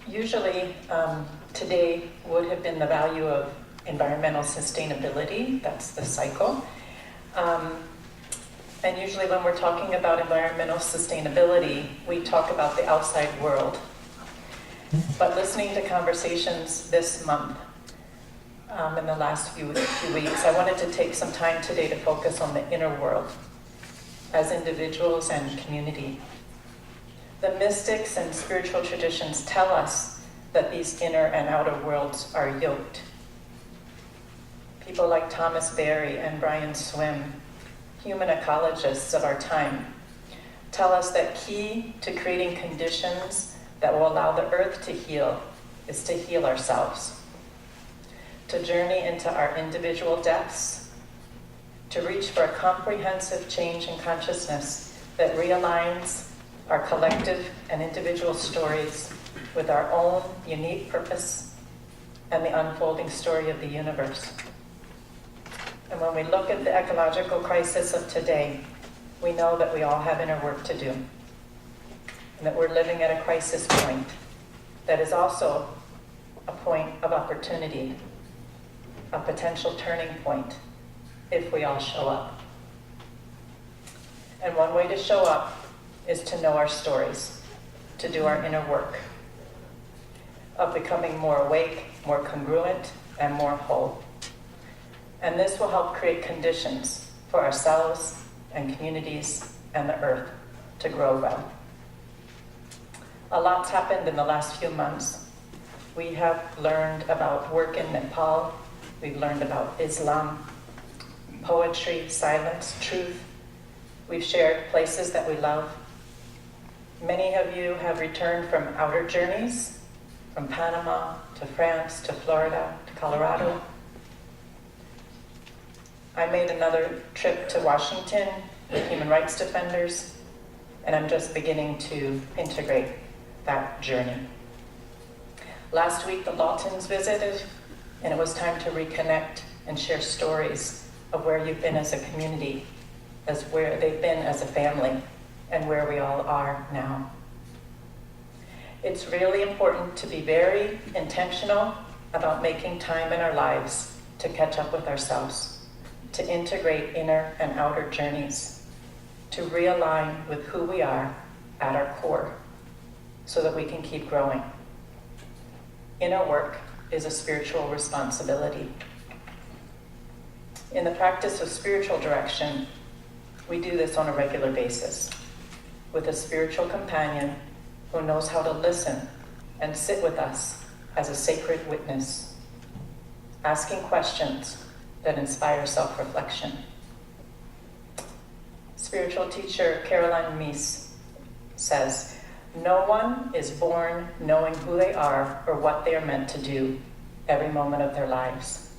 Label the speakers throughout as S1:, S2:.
S1: Usually, today would have been the value of environmental sustainability. That's the cycle. And usually when we're talking about environmental sustainability, we talk about the outside world. But listening to conversations this month, in the last few weeks, I wanted to take some time today to focus on the inner world as individuals and community. The mystics and spiritual traditions tell us that these inner and outer worlds are yoked. People like Thomas Berry and Brian Swim, human ecologists of our time, tell us that key to creating conditions that will allow the earth to heal is to heal ourselves, to journey into our individual depths, to reach for a comprehensive change in consciousness that realigns our collective and individual stories with our own unique purpose and the unfolding story of the universe. And when we look at the ecological crisis of today, we know that we all have inner work to do, and that we're living at a crisis point that is also a point of opportunity, a potential turning point, if we all show up. And one way to show up is to know our stories, to do our inner work of becoming more awake, more congruent, and more whole. And this will help create conditions for ourselves and communities and the earth to grow well. A lot's happened in the last few months. We have learned about work in Nepal. We've learned about Islam, poetry, silence, truth. We've shared places that we love. Many of you have returned from outer journeys, from Panama to France to Florida to Colorado. I made another trip to Washington with human rights defenders, and I'm just beginning to integrate that journey. Last week, the Loudons visited, and it was time to reconnect and share stories of where you've been as a community, as where they've been as a family, and where we all are now. It's really important to be very intentional about making time in our lives to catch up with ourselves, to integrate inner and outer journeys, to realign with who we are at our core so that we can keep growing. Inner work is a spiritual responsibility. In the practice of spiritual direction, we do this on a regular basis with a spiritual companion who knows how to listen and sit with us as a sacred witness, asking questions that inspire self-reflection. Spiritual teacher Caroline Mies says, "No one is born knowing who they are or what they are meant to do every moment of their lives.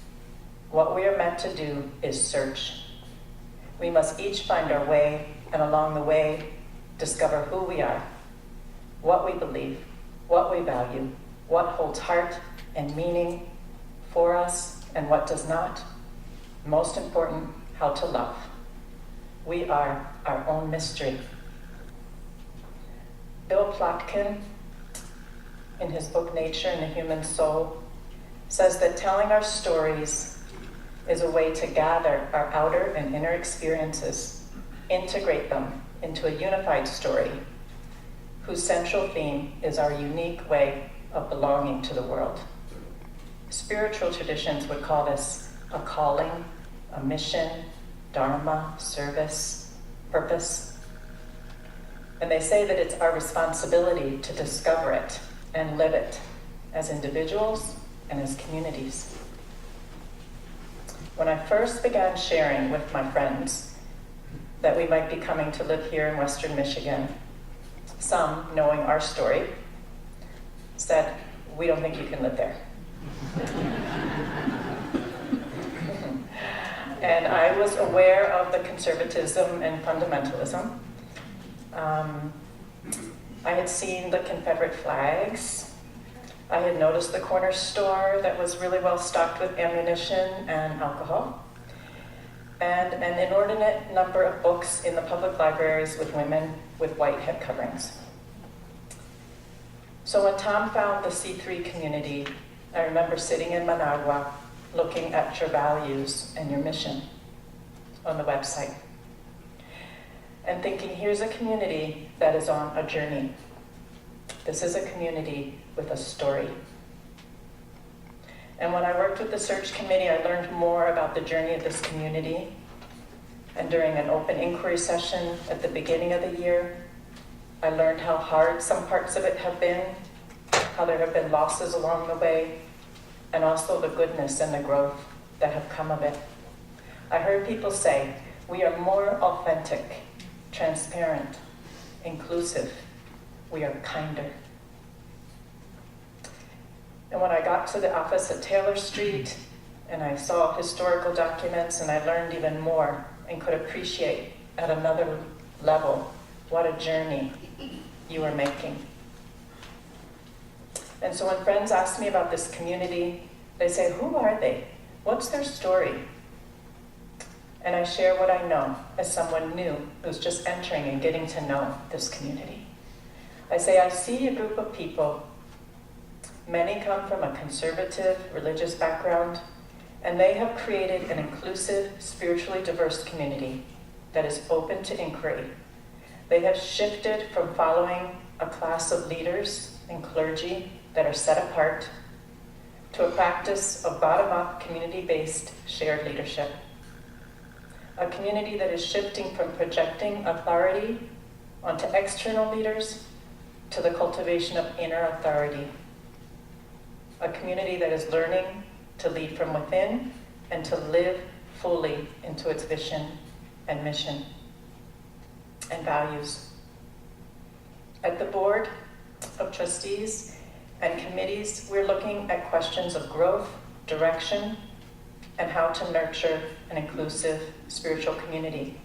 S1: What we are meant to do is search. We must each find our way, and along the way, discover who we are, what we believe, what we value, what holds heart and meaning for us and what does not. Most important, how to love. We are our own mystery." Bill Plotkin, in his book Nature and the Human Soul, says that telling our stories is a way to gather our outer and inner experiences, integrate them into a unified story, whose central theme is our unique way of belonging to the world. Spiritual traditions would call this a calling, a mission, dharma, service, purpose. And they say that it's our responsibility to discover it and live it as individuals and as communities. When I first began sharing with my friends that we might be coming to live here in Western Michigan, some, knowing our story, said, "We don't think you can live there." And I was aware of the conservatism and fundamentalism. I had seen the Confederate flags. I had noticed the corner store that was really well stocked with ammunition and alcohol, and an inordinate number of books in the public libraries with women with white head coverings. So when Tom found the C3 community, I remember sitting in Managua looking at your values and your mission on the website and thinking, here's a community that is on a journey. This is a community with a story. And when I worked with the search committee, I learned more about the journey of this community. And during an open inquiry session at the beginning of the year, I learned how hard some parts of it have been, how there have been losses along the way, and also the goodness and the growth that have come of it. I heard people say, we are more authentic, transparent, inclusive. We are kinder. And when I got to the office at Taylor Street, and I saw historical documents, and I learned even more and could appreciate at another level what a journey you are making. And so when friends ask me about this community, they say, who are they? What's their story? And I share what I know as someone new who's just entering and getting to know this community. I say, I see a group of people. Many come from a conservative religious background, and they have created an inclusive, spiritually diverse community that is open to inquiry. They have shifted from following a class of leaders and clergy that are set apart to a practice of bottom-up, community-based shared leadership. A community that is shifting from projecting authority onto external leaders to the cultivation of inner authority. A community that is learning to lead from within and to live fully into its vision and mission and values. At the board of trustees and committees, we're looking at questions of growth, direction, and how to nurture an inclusive spiritual community.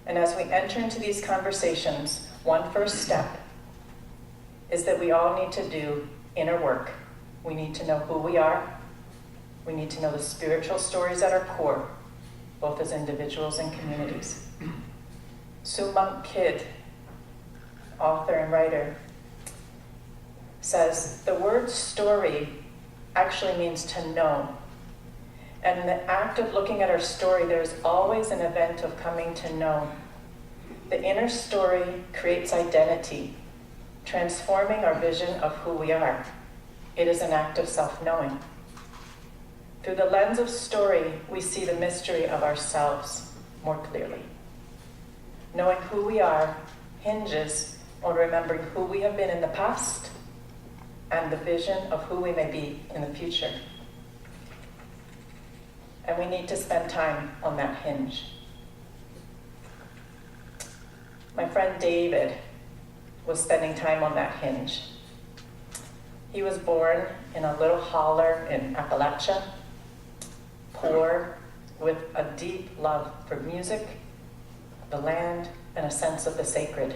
S1: And as we enter into these conversations, one first step is that we all need to do inner work. We need to know who we are. We need to know the spiritual stories at our core, both as individuals and communities. Sue Monk Kidd, author and writer, says the word story actually means to know. And in the act of looking at our story, there's always an event of coming to know. The inner story creates identity, transforming our vision of who we are. It is an act of self-knowing. Through the lens of story, we see the mystery of ourselves more clearly. Knowing who we are hinges on remembering who we have been in the past and the vision of who we may be in the future. And we need to spend time on that hinge. My friend David was spending time on that hinge. He was born in a little holler in Appalachia, poor, with a deep love for music, the land, and a sense of the sacred.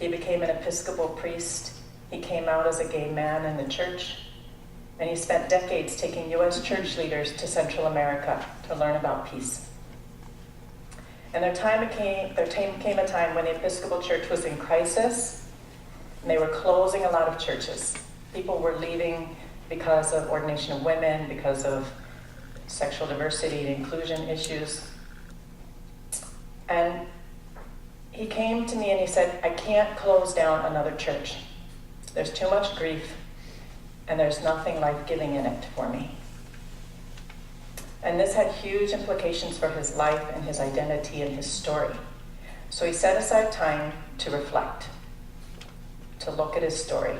S1: He became an Episcopal priest. He came out as a gay man in the church, and he spent decades taking U.S. church leaders to Central America to learn about peace. And there came a time when the Episcopal Church was in crisis, and they were closing a lot of churches. People were leaving because of ordination of women, because of sexual diversity and inclusion issues. And he came to me and he said, I can't close down another church. There's too much grief, and there's nothing life-giving in it for me. And this had huge implications for his life and his identity and his story. So he set aside time to reflect, to look at his story.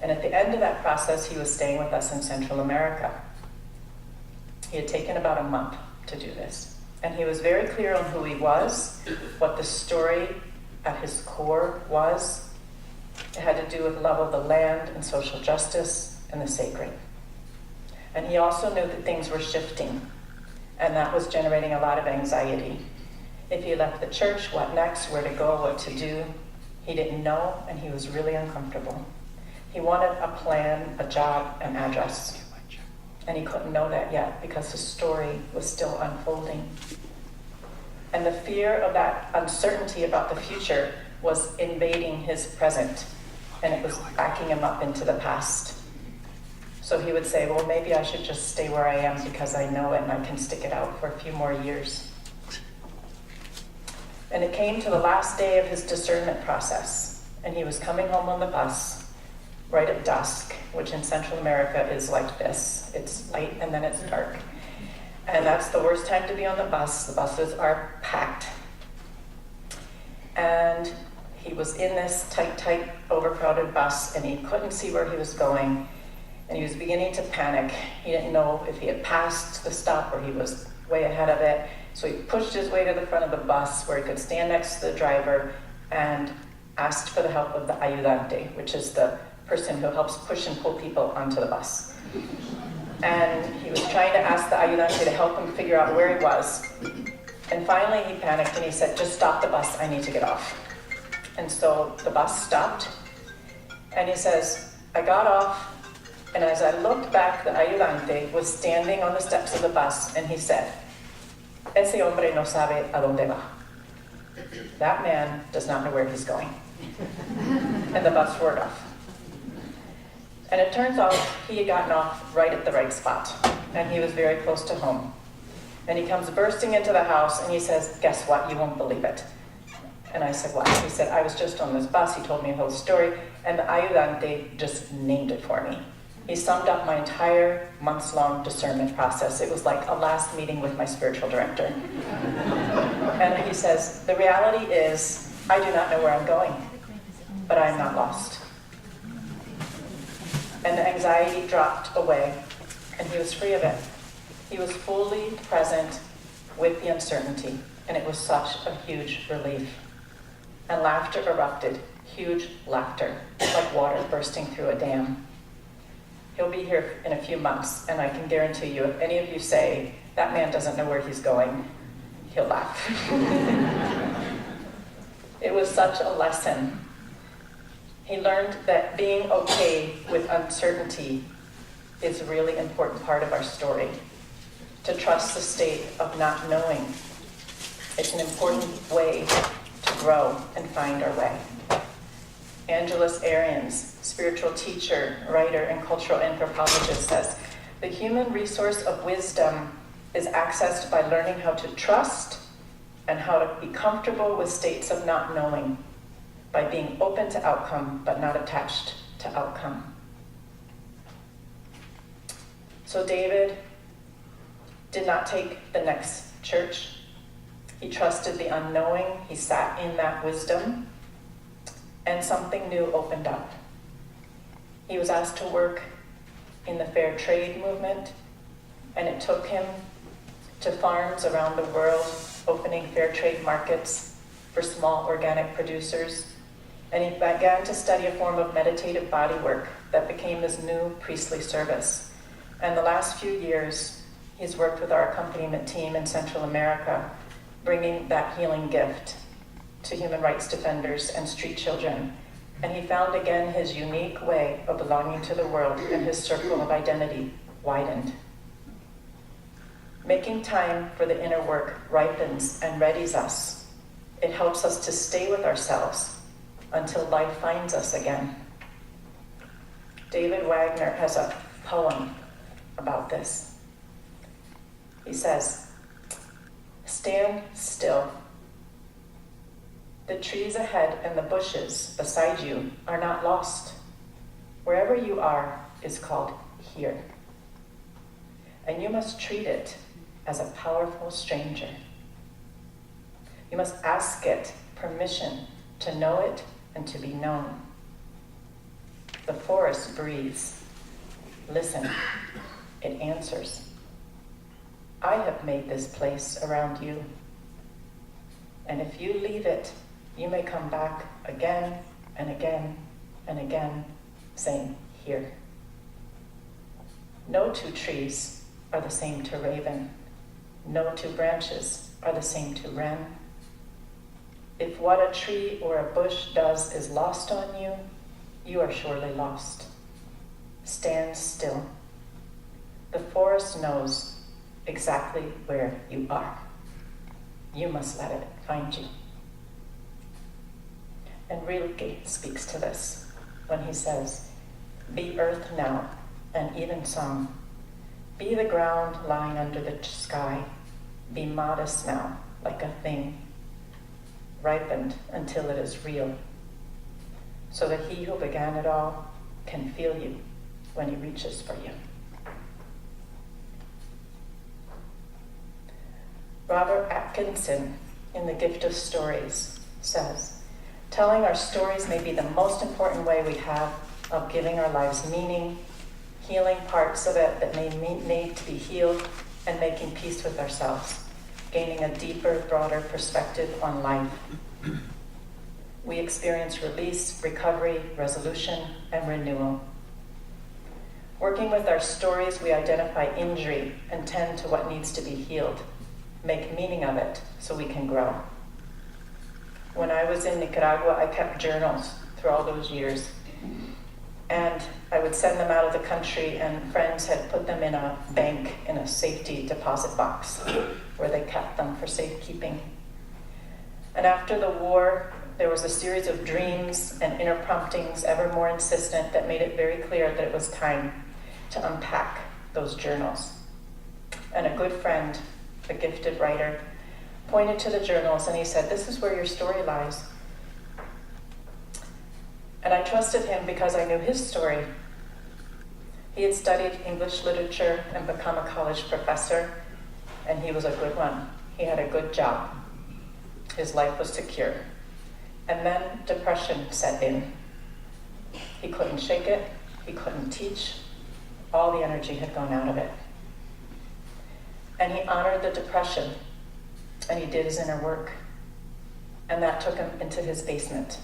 S1: And at the end of that process, he was staying with us in Central America. He had taken about a month to do this. And he was very clear on who he was, what the story at his core was. It had to do with love of the land and social justice and the sacred. And he also knew that things were shifting, and that was generating a lot of anxiety. If he left the church, what next, where to go, what to do? He didn't know, and he was really uncomfortable. He wanted a plan, a job, an address. And he couldn't know that yet because his story was still unfolding. And the fear of that uncertainty about the future was invading his present. and it was backing him up into the past. So he would say, well, maybe I should just stay where I am because I know it and I can stick it out for a few more years. And it came to the last day of his discernment process, and he was coming home on the bus right at dusk, which in Central America is like this. It's light and then it's dark. And that's the worst time to be on the bus. The buses are packed. And he was in this tight, overcrowded bus, and he couldn't see where he was going. And he was beginning to panic. He didn't know if he had passed the stop or he was way ahead of it. So he pushed his way to the front of the bus where he could stand next to the driver and asked for the help of the ayudante, which is the person who helps push and pull people onto the bus. And he was trying to ask the ayudante to help him figure out where he was. And finally he panicked and he said, just stop the bus, I need to get off. And so the bus stopped. And he says, I got off, and as I looked back, the ayudante was standing on the steps of the bus, and he said, ese hombre no sabe a dónde va. That man does not know where he's going. And the bus roared off. And it turns out he had gotten off right at the right spot, and he was very close to home. And he comes bursting into the house, and he says, guess what? You won't believe it. And I said, what? He said, I was just on this bus. He told me a whole story, and the ayudante just named it for me. He summed up my entire months-long discernment process. It was like a last meeting with my spiritual director. And he says, the reality is, I do not know where I'm going, but I am not lost. And the anxiety dropped away, and he was free of it. He was fully present with the uncertainty, and it was such a huge relief. And laughter erupted, huge laughter, like water bursting through a dam. He'll be here in a few months, and I can guarantee you, if any of you say, that man doesn't know where he's going, he'll laugh. It was such a lesson. He learned that being okay with uncertainty is a really important part of our story. To trust the state of not knowing. It's an important way to grow and find our way. Angeles Arians, spiritual teacher, writer, and cultural anthropologist, says, the human resource of wisdom is accessed by learning how to trust and how to be comfortable with states of not knowing, by being open to outcome but not attached to outcome. So David did not take the next church. He trusted the unknowing. He sat in that wisdom. And something new opened up. He was asked to work in the fair trade movement, and it took him to farms around the world, opening fair trade markets for small organic producers. And he began to study a form of meditative body work that became his new priestly service. And the last few years, he's worked with our accompaniment team in Central America, bringing that healing gift to human rights defenders and street children. And he found again his unique way of belonging to the world, and his circle of identity widened. Making time for the inner work ripens and readies us. It helps us to stay with ourselves until life finds us again. David Wagner has a poem about this. He says, stand still. The trees ahead and the bushes beside you are not lost. Wherever you are is called here. And you must treat it as a powerful stranger. You must ask it permission to know it and to be known. The forest breathes. Listen, it answers. I have made this place around you. And if you leave it, you may come back again and again and again, saying, here. No two trees are the same to raven. No two branches are the same to wren. If what a tree or a bush does is lost on you, you are surely lost. Stand still. The forest knows exactly where you are. You must let it find you. And Rilke speaks to this. when he says, "Be earth now, and even song. Be the ground lying under the sky. Be modest now, like a thing, ripened until it is real, so that he who began it all can feel you when he reaches for you." Robert Atkinson, in The Gift of Stories, says, "Telling our stories may be the most important way we have of giving our lives meaning, healing parts of it that may need to be healed, and making peace with ourselves, gaining a deeper, broader perspective on life. We experience release, recovery, resolution, and renewal. Working with our stories, we identify injury and tend to what needs to be healed, make meaning of it so we can grow." When I was in Nicaragua, I kept journals through all those years. And I would send them out of the country, and friends had put them in a bank in a safety deposit box where they kept them for safekeeping. And after the war, there was a series of dreams and inner promptings, ever more insistent, that made it very clear that it was time to unpack those journals. And a good friend, a gifted writer, pointed to the journals and he said, "This is where your story lies." And I trusted him because I knew his story. He had studied English literature and become a college professor, and he was a good one. He had a good job. His life was secure. And then depression set in. He couldn't shake it. He couldn't teach. All the energy had gone out of it. And he honored the depression, and he did his inner work. And that took him into his basement.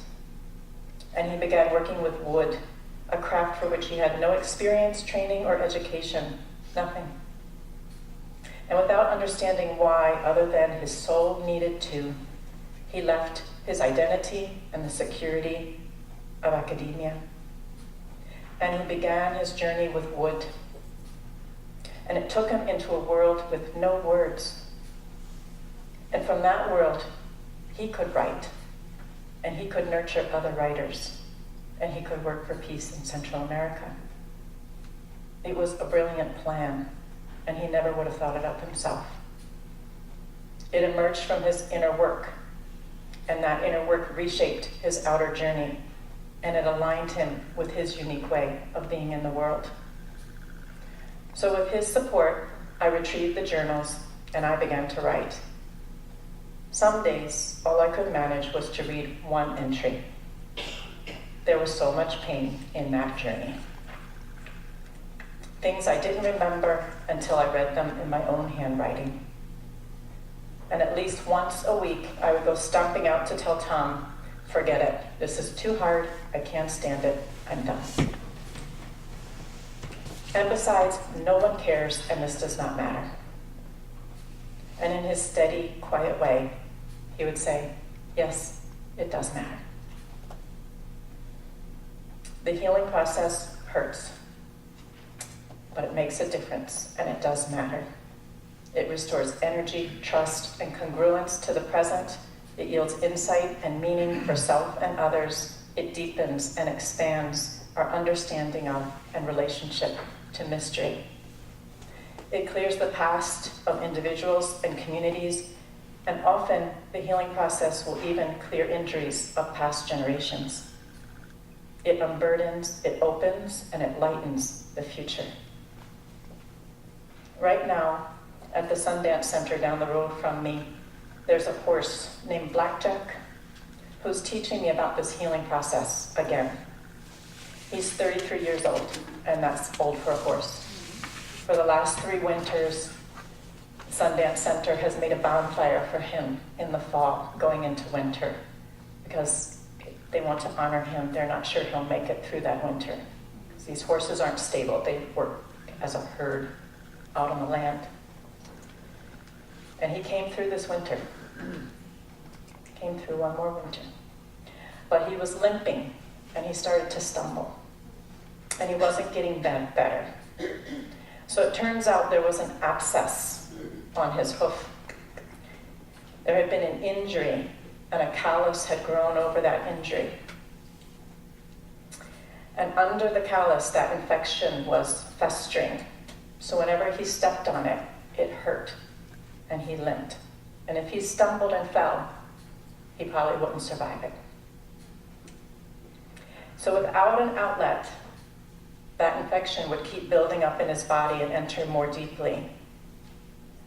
S1: And he began working with wood, a craft for which he had no experience, training, or education, nothing. And without understanding why, other than his soul needed to, he left his identity and the security of academia. And he began his journey with wood. And it took him into a world with no words. And from that world, he could write. And he could nurture other writers, and he could work for peace in Central America. It was a brilliant plan, and he never would have thought it up himself. It emerged from his inner work, and that inner work reshaped his outer journey, and it aligned him with his unique way of being in the world. So with his support, I retrieved the journals, and I began to write. Some days, all I could manage was to read one entry. There was so much pain in that journey. Things I didn't remember until I read them in my own handwriting. And at least once a week, I would go stomping out to tell Tom, "Forget it. This is too hard. I can't stand it. I'm done." And besides, no one cares, and this does not matter. And in his steady, quiet way, he would say, "Yes, it does matter." The healing process hurts, but it makes a difference, and it does matter. It restores energy, trust, and congruence to the present. It yields insight and meaning for self and others. It deepens and expands our understanding of and relationship to mystery. It clears the past of individuals and communities, and often the healing process will even clear injuries of past generations. It unburdens, it opens, and it lightens the future. Right now, at the Sundance Center down the road from me, there's a horse named Blackjack who's teaching me about this healing process again. He's 33 years old, and that's old for a horse. For the last 3 winters, Sundance Center has made a bonfire for him in the fall, going into winter, because they want to honor him. They're not sure he'll make it through that winter. These horses aren't stable. They work as a herd out on the land. And he came through this winter. Came through one more winter. But he was limping, and he started to stumble. And he wasn't getting better. So it turns out there was an abscess on his hoof. There had been an injury, and a callus had grown over that injury. And under the callus, that infection was festering. So whenever he stepped on it, it hurt, and he limped. And if he stumbled and fell, he probably wouldn't survive it. So without an outlet, that infection would keep building up in his body and enter more deeply.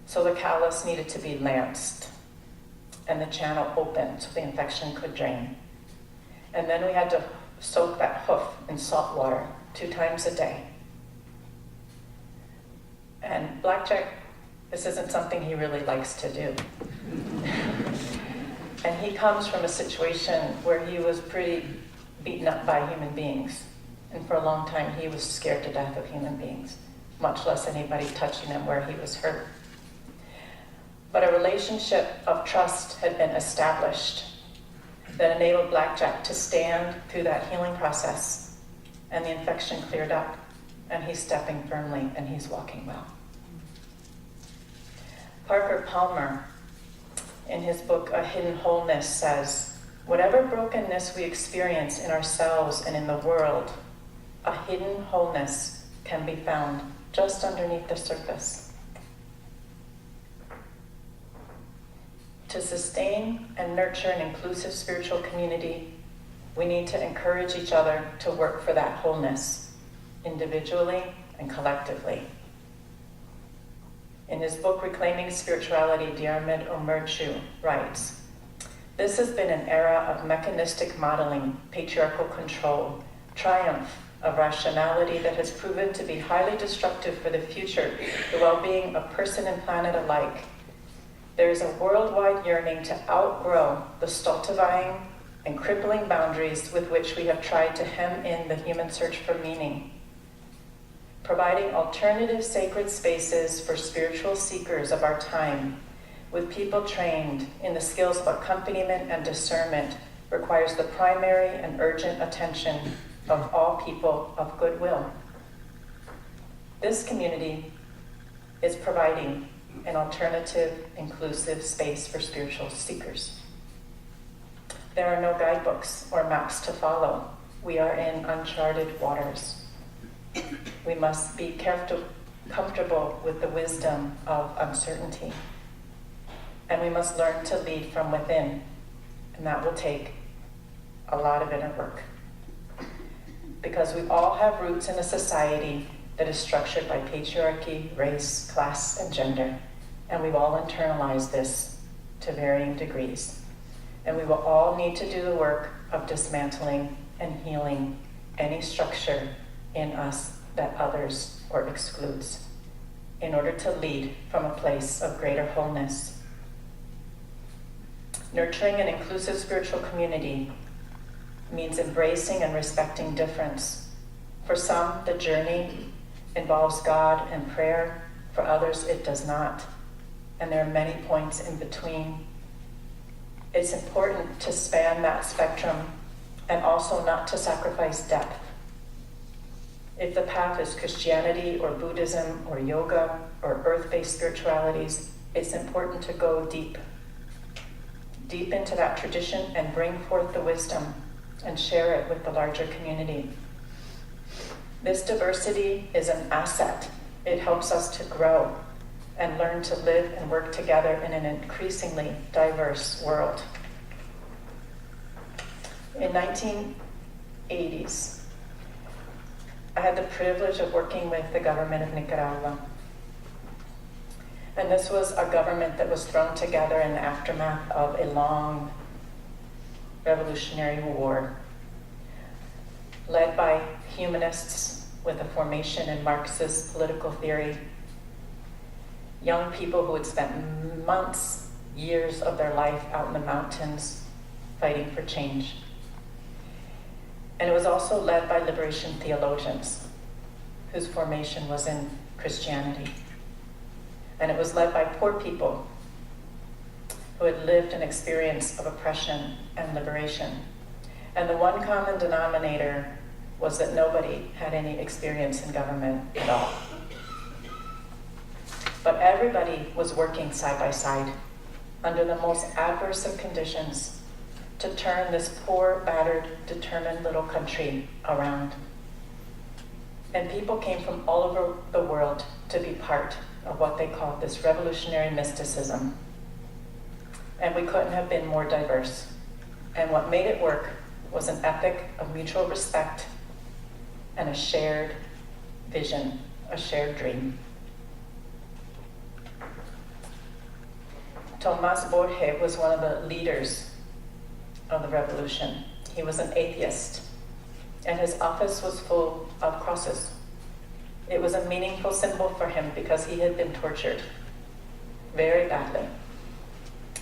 S1: So the callus needed to be lanced and the channel opened so the infection could drain. And then we had to soak that hoof in salt water 2 times a day. And Blackjack, this isn't something he really likes to do. And he comes from a situation where he was pretty beaten up by human beings. And for a long time, he was scared to death of human beings, much less anybody touching him where he was hurt. But a relationship of trust had been established that enabled Blackjack to stand through that healing process. And the infection cleared up, and he's stepping firmly, and he's walking well. Parker Palmer, in his book, A Hidden Wholeness, says, whatever brokenness we experience in ourselves and in the world, a hidden wholeness can be found just underneath the surface. To sustain and nurture an inclusive spiritual community, we need to encourage each other to work for that wholeness, individually and collectively. In his book, Reclaiming Spirituality, Diarmid Omerchu writes, this has been an era of mechanistic modeling, patriarchal control, triumph of rationality that has proven to be highly destructive for the future, the well-being of person and planet alike. There is a worldwide yearning to outgrow the stultifying and crippling boundaries with which we have tried to hem in the human search for meaning. Providing alternative sacred spaces for spiritual seekers of our time, with people trained in the skills of accompaniment and discernment, requires the primary and urgent attention of all people of goodwill. This community is providing an alternative, inclusive space for spiritual seekers. There are no guidebooks or maps to follow. We are in uncharted waters. We must be comfortable with the wisdom of uncertainty. And we must learn to lead from within. And that will take a lot of inner work. Because we all have roots in a society that is structured by patriarchy, race, class, and gender. And we've all internalized this to varying degrees. And we will all need to do the work of dismantling and healing any structure in us that others or excludes in order to lead from a place of greater wholeness. Nurturing an inclusive spiritual community means embracing and respecting difference. For some, the journey involves God and prayer. For others, it does not. And there are many points in between. It's important to span that spectrum and also not to sacrifice depth. If the path is Christianity or Buddhism or yoga or earth-based spiritualities, it's important to go deep into that tradition and bring forth the wisdom and share it with the larger community. This diversity is an asset. It helps us to grow and learn to live and work together in an increasingly diverse world. In 1980s, I had the privilege of working with the government of Nicaragua. And this was a government that was thrown together in the aftermath of a long revolutionary war, led by humanists with a formation in Marxist political theory, young people who had spent months, years of their life out in the mountains fighting for change. And it was also led by liberation theologians whose formation was in Christianity. And it was led by poor people who had lived an experience of oppression and liberation. And the one common denominator was that nobody had any experience in government at all. But everybody was working side by side under the most adverse of conditions to turn this poor, battered, determined little country around. And people came from all over the world to be part of what they called this revolutionary mysticism. And we couldn't have been more diverse. And what made it work was an ethic of mutual respect and a shared vision, a shared dream. Tomás Borge was one of the leaders of the revolution. He was an atheist, and his office was full of crosses. It was a meaningful symbol for him because he had been tortured very badly.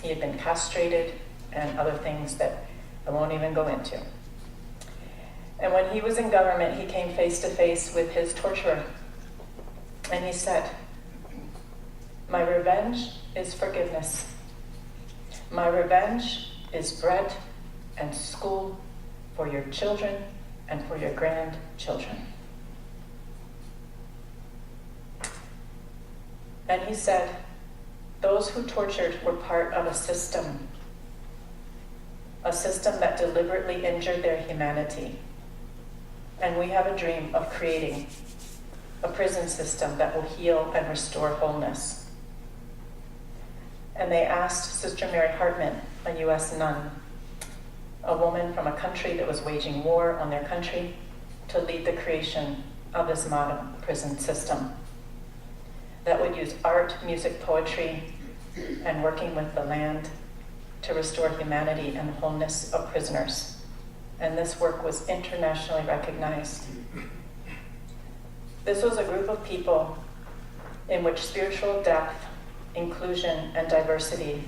S1: He had been castrated and other things that I won't even go into. And when he was in government, he came face to face with his torturer. And he said, "My revenge is forgiveness. My revenge is bread and school for your children and for your grandchildren." And he said, those who tortured were part of a system that deliberately injured their humanity. And we have a dream of creating a prison system that will heal and restore wholeness. And they asked Sister Mary Hartman, a US nun, a woman from a country that was waging war on their country, to lead the creation of this modern prison system that would use art, music, poetry, and working with the land to restore humanity and the wholeness of prisoners. And this work was internationally recognized. This was a group of people in which spiritual depth, inclusion, and diversity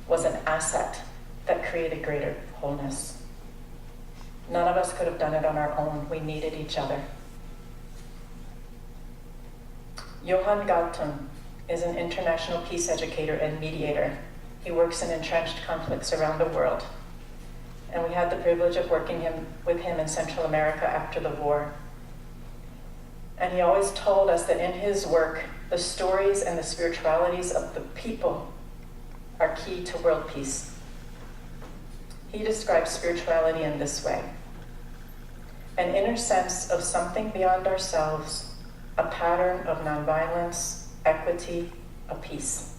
S1: was an asset that created greater wholeness. None of us could have done it on our own. We needed each other. Johan Galton is an international peace educator and mediator. He works in entrenched conflicts around the world. And we had the privilege of working with him in Central America after the war. And he always told us that in his work, the stories and the spiritualities of the people are key to world peace. He describes spirituality in this way: an inner sense of something beyond ourselves, a pattern of nonviolence, equity, a peace.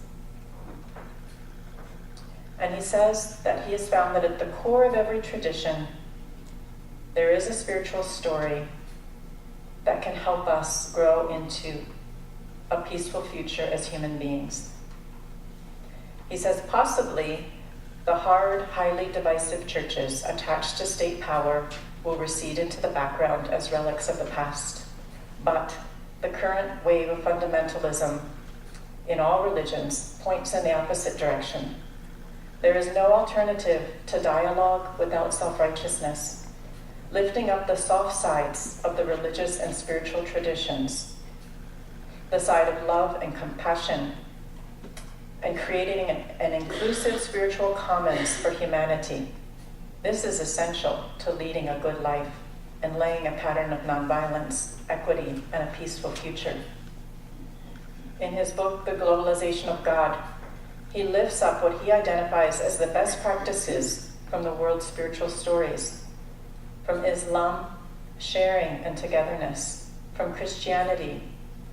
S1: And he says that he has found that at the core of every tradition, there is a spiritual story that can help us grow into a peaceful future as human beings. He says possibly the hard, highly divisive churches attached to state power will recede into the background as relics of the past. But the current wave of fundamentalism in all religions points in the opposite direction. There is no alternative to dialogue without self-righteousness, lifting up the soft sides of the religious and spiritual traditions, the side of love and compassion, and creating an inclusive spiritual commons for humanity. This is essential to leading a good life and laying a pattern of nonviolence, equity, and a peaceful future. In his book, The Globalization of God, he lifts up what he identifies as the best practices from the world's spiritual stories. From Islam, sharing and togetherness. From Christianity,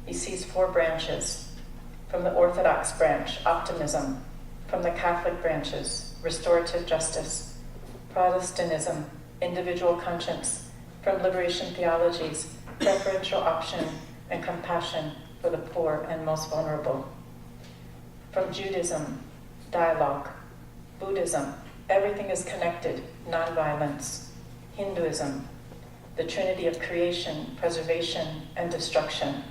S1: he sees 4 branches. From the Orthodox branch, optimism. From the Catholic branches, restorative justice. Protestantism, individual conscience. From liberation theologies, preferential option and compassion for the poor and most vulnerable. From Judaism, dialogue. Buddhism, everything is connected, nonviolence. Hinduism, the trinity of creation, preservation, and destruction.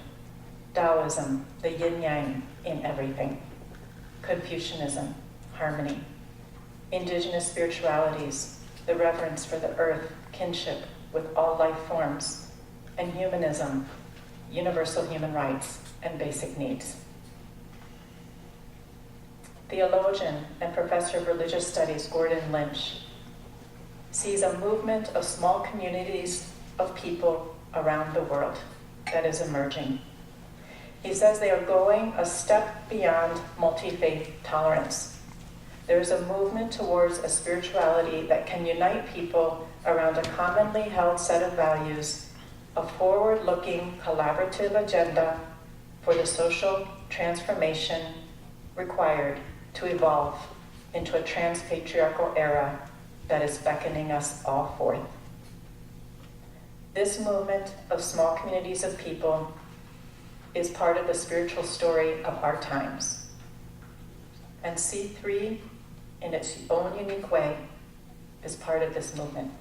S1: Taoism, the yin-yang in everything. Confucianism, harmony. Indigenous spiritualities, the reverence for the earth, kinship with all life forms. And humanism, universal human rights and basic needs. Theologian and professor of religious studies Gordon Lynch sees a movement of small communities of people around the world that is emerging. He says they are going a step beyond multi-faith tolerance. There is a movement towards a spirituality that can unite people around a commonly held set of values a forward-looking collaborative agenda for the social transformation required to evolve into a trans-patriarchal era that is beckoning us all forth. This movement of small communities of people is part of the spiritual story of our times. And C3, in its own unique way, is part of this movement.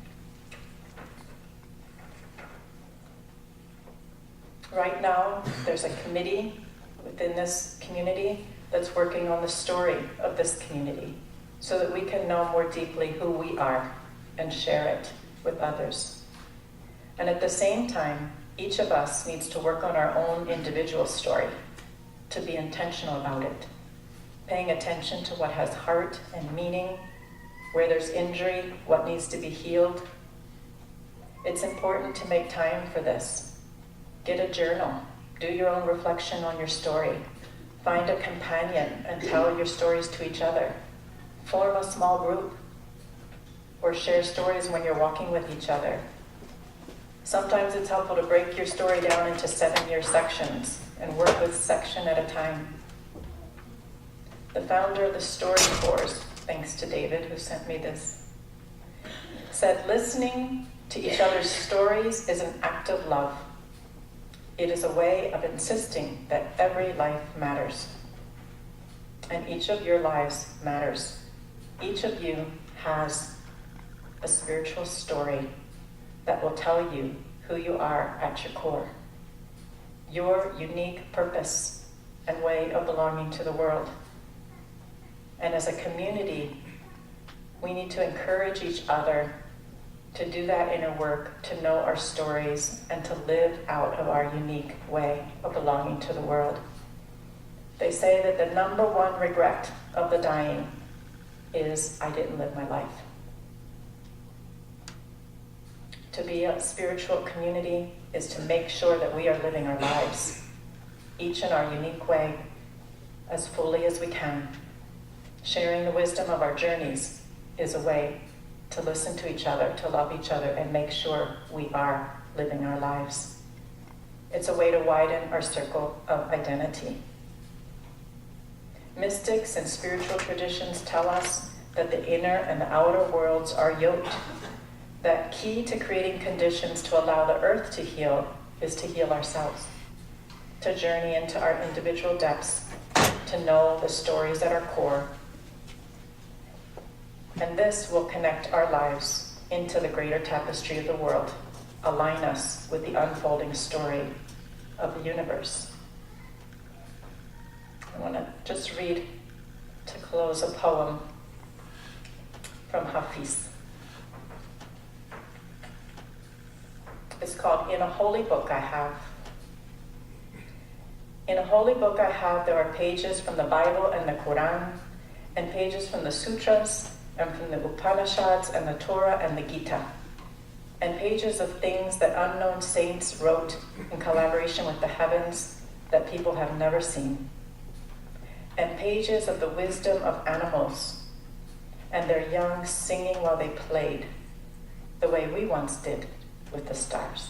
S1: Right now, there's a committee within this community that's working on the story of this community so that we can know more deeply who we are and share it with others. And at the same time, each of us needs to work on our own individual story, to be intentional about it, paying attention to what has heart and meaning, where there's injury, what needs to be healed. It's important to make time for this. Get a journal, do your own reflection on your story, find a companion and tell your stories to each other, form a small group, or share stories when you're walking with each other. Sometimes it's helpful to break your story down into 7-year sections and work with section at a time. The founder of the Story Corps, thanks to David who sent me this, said listening to each other's stories is an act of love. It is a way of insisting that every life matters. And each of your lives matters. Each of you has a spiritual story that will tell you who you are at your core, your unique purpose and way of belonging to the world. And as a community, we need to encourage each other to do that inner work, to know our stories, and to live out of our unique way of belonging to the world. They say that the number one regret of the dying is, I didn't live my life. To be a spiritual community is to make sure that we are living our lives, each in our unique way, as fully as we can. Sharing the wisdom of our journeys is a way to listen to each other, to love each other, and make sure we are living our lives. It's a way to widen our circle of identity. Mystics and spiritual traditions tell us that the inner and the outer worlds are yoked, that key to creating conditions to allow the earth to heal is to heal ourselves, to journey into our individual depths, to know the stories at our core. And this will connect our lives into the greater tapestry of the world, align us with the unfolding story of the universe. I want to just read, to close, a poem from Hafiz. It's called In a Holy Book I Have. In a holy book I have, there are pages from the Bible and the Quran, and pages from the sutras, and from the Upanishads and the Torah and the Gita, and pages of things that unknown saints wrote in collaboration with the heavens that people have never seen, and pages of the wisdom of animals and their young singing while they played, the way we once did with the stars,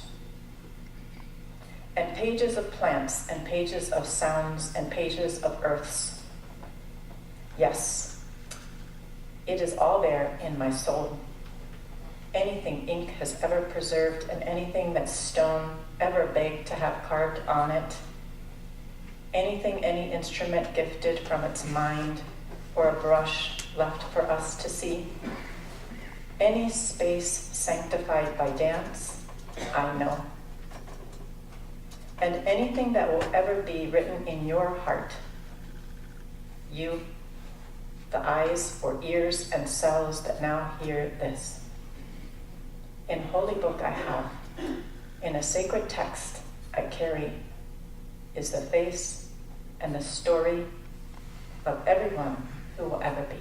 S1: and pages of plants and pages of sounds and pages of earths. Yes, it is all there in my soul. Anything ink has ever preserved and anything that stone ever begged to have carved on it, anything any instrument gifted from its mind or a brush left for us to see, any space sanctified by dance, I know. And anything that will ever be written in your heart, you, the eyes or ears and cells that now hear this. In holy book I have, in a sacred text I carry, is the face and the story of everyone who will ever be.